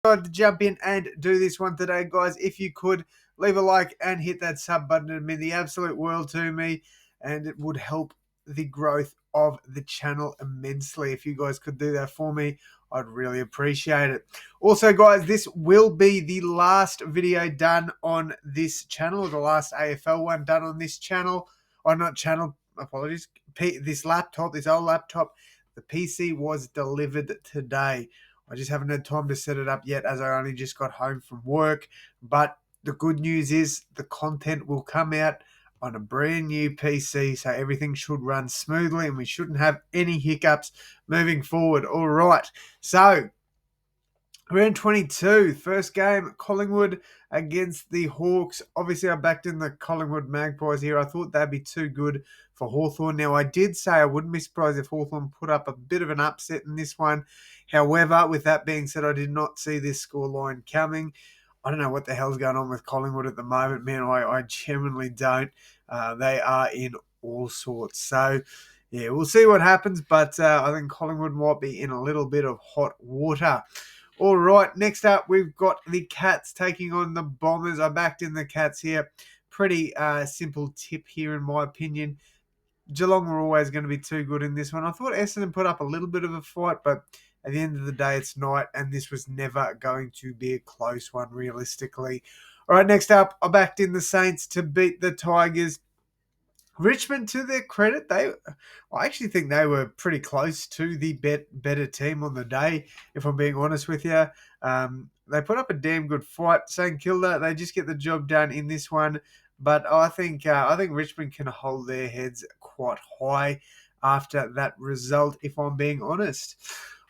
decided to jump in and do this one today, guys. If you could, leave a like and hit that sub button. It would mean the absolute world to me, and it would help the growth of the channel immensely. If you guys could do that for me, I'd really appreciate it. Also, guys, this will be the last video done on this channel, or the last AFL one done on this channel. Or not channel, apologies. This old laptop, the PC was delivered today. I just haven't had time to set it up yet, as I only just got home from work. But the good news is the content will come out on a brand new PC, so everything should run smoothly and we shouldn't have any hiccups moving forward. All right, so round 22, first game, Collingwood against the Hawks. Obviously, I backed in the Collingwood Magpies here. I thought they'd be too good for Hawthorn. Now, I did say I wouldn't be surprised if Hawthorn put up a bit of an upset in this one. However, with that being said, I did not see this scoreline coming. I don't know what the hell's going on with Collingwood at the moment, man. I genuinely don't. They are in all sorts. So, yeah, we'll see what happens. But I think Collingwood might be in a little bit of hot water. All right, next up, we've got the Cats taking on the Bombers. I backed in the Cats here. Pretty simple tip here, in my opinion. Geelong were always going to be too good in this one. I thought Essendon put up a little bit of a fight, but at the end of the day, it's night, and this was never going to be a close one, realistically. All right, next up, I backed in the Saints to beat the Tigers. Richmond, to their credit, I actually think they were pretty close to the better team on the day, if I'm being honest with you. They put up a damn good fight. St Kilda, they just get the job done in this one. But I think Richmond can hold their heads quite high after that result, if I'm being honest.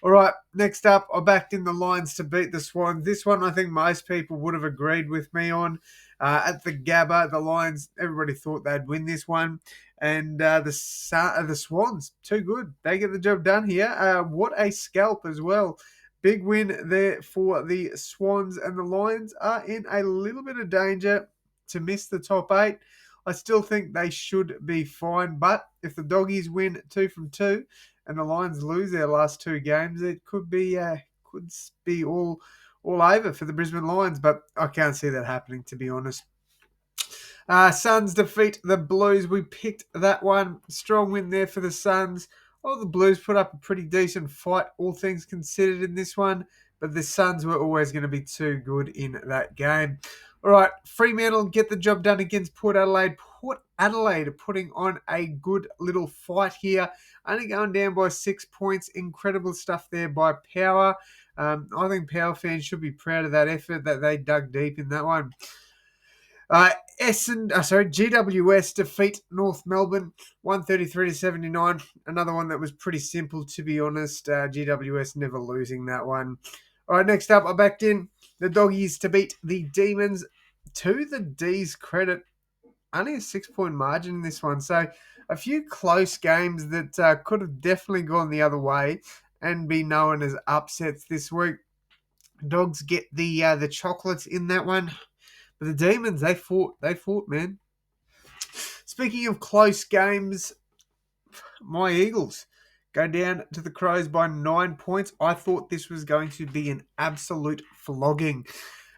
All right, next up, I backed in the Lions to beat the Swans. This one, I think most people would have agreed with me on. At the Gabba, the Lions, everybody thought they'd win this one. And the Swans, too good. They get the job done here. What a scalp as well. Big win there for the Swans, and the Lions are in a little bit of danger to miss the top 8. I still think they should be fine, but if the Doggies win 2 from 2 and the Lions lose their last 2 games, it could be all over for the Brisbane Lions, but I can't see that happening, to be honest. Suns defeat the Blues. We picked that one. Strong win there for the Suns. The Blues put up a pretty decent fight, all things considered, in this one, but the Suns were always going to be too good in that game. All right, Fremantle get the job done against Port Adelaide. Port Adelaide putting on a good little fight here, only going down by 6 points. Incredible stuff there by Power. I think Power fans should be proud of that effort that they dug deep in that one. GWS defeat North Melbourne 133-79. Another one that was pretty simple, to be honest. GWS never losing that one. All right, next up, I backed in the Doggies to beat the Demons. To the D's credit, only a 6-point margin in this one. So a few close games that could have definitely gone the other way and be known as upsets this week. Dogs get the chocolates in that one. But the Demons, they fought, man. Speaking of close games, my Eagles go down to the Crows by 9 points. I thought this was going to be an absolute flogging.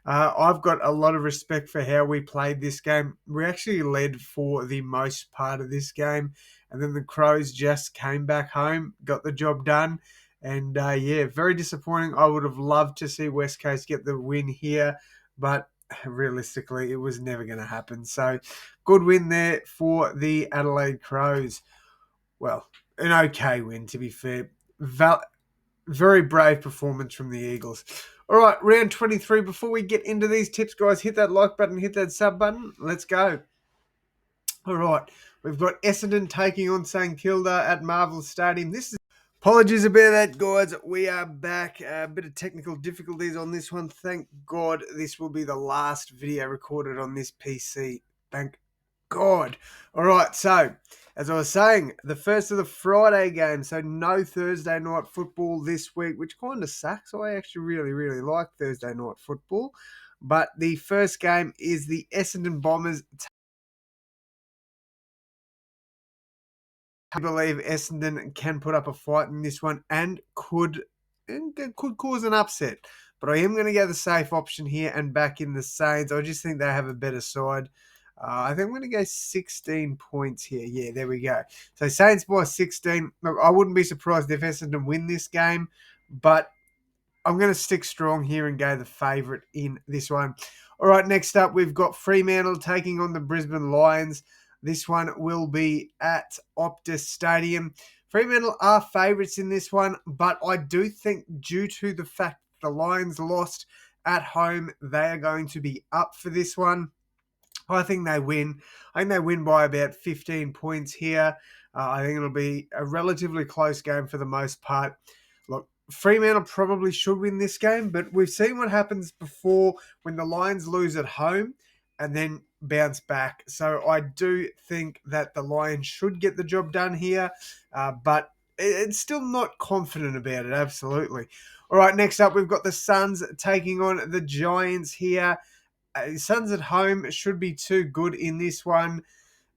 I've got a lot of respect for how we played this game. We actually led for the most part of this game, and then the Crows just came back home, got the job done, and very disappointing. I would have loved to see West Coast get the win here, but realistically, it was never going to happen. So, good win there for the Adelaide Crows. Well, an okay win, to be fair. Very brave performance from the Eagles. All right, round 23. Before we get into these tips, guys, hit that like button, hit that sub button. Let's go. All right, we've got Essendon taking on St Kilda at Marvel Stadium. Apologies about that, guys. We are back. A bit of technical difficulties on this one. Thank God this will be the last video recorded on this PC. Thank God. All right, so as I was saying, the first of the Friday games, so no Thursday night football this week, which kind of sucks. I actually really, really like Thursday night football. But the first game is the Essendon Bombers. I believe Essendon can put up a fight in this one and could cause an upset. But I am going to go the safe option here and back in the Saints. I just think they have a better side. I think I'm going to go 16 points here. Yeah, there we go. So Saints by 16. Look, I wouldn't be surprised if Essendon win this game, but I'm going to stick strong here and go the favourite in this one. All right, next up, we've got Fremantle taking on the Brisbane Lions. This one will be at Optus Stadium. Fremantle are favourites in this one, but I do think due to the fact the Lions lost at home, they are going to be up for this one. I think they win. I think they win by about 15 points here. I think it'll be a relatively close game for the most part. Look, Fremantle probably should win this game, but we've seen what happens before when the Lions lose at home and then bounce back. So I do think that the Lions should get the job done here, but it's still not confident about it, absolutely. All right, next up, we've got the Suns taking on the Giants here. Suns at home should be too good in this one.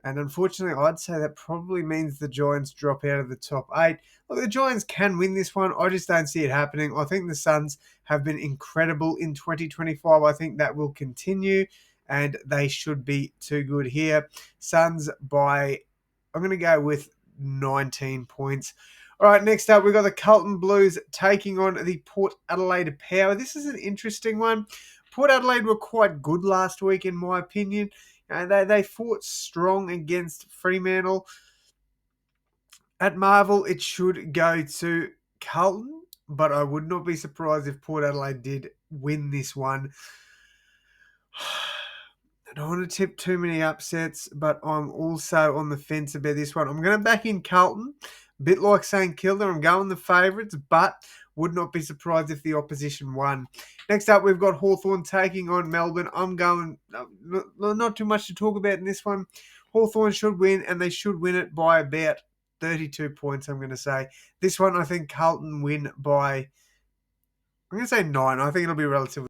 And unfortunately, I'd say that probably means the Giants drop out of the top 8. Look, the Giants can win this one. I just don't see it happening. I think the Suns have been incredible in 2025. I think that will continue, and they should be too good here. Suns by, I'm going to go with 19 points. All right, next up, we've got the Carlton Blues taking on the Port Adelaide Power. This is an interesting one. Port Adelaide were quite good last week, in my opinion. They fought strong against Fremantle. At Marvel, it should go to Carlton, but I would not be surprised if Port Adelaide did win this one. I don't want to tip too many upsets, but I'm also on the fence about this one. I'm going to back in Carlton, a bit like St Kilda. I'm going the favourites, but would not be surprised if the opposition won. Next up, we've got Hawthorn taking on Melbourne. I'm going, not too much to talk about in this one. Hawthorn should win, and they should win it by about 32 points, I'm going to say. This one, I think Carlton win by, I'm going to say 9. I think it'll be relatively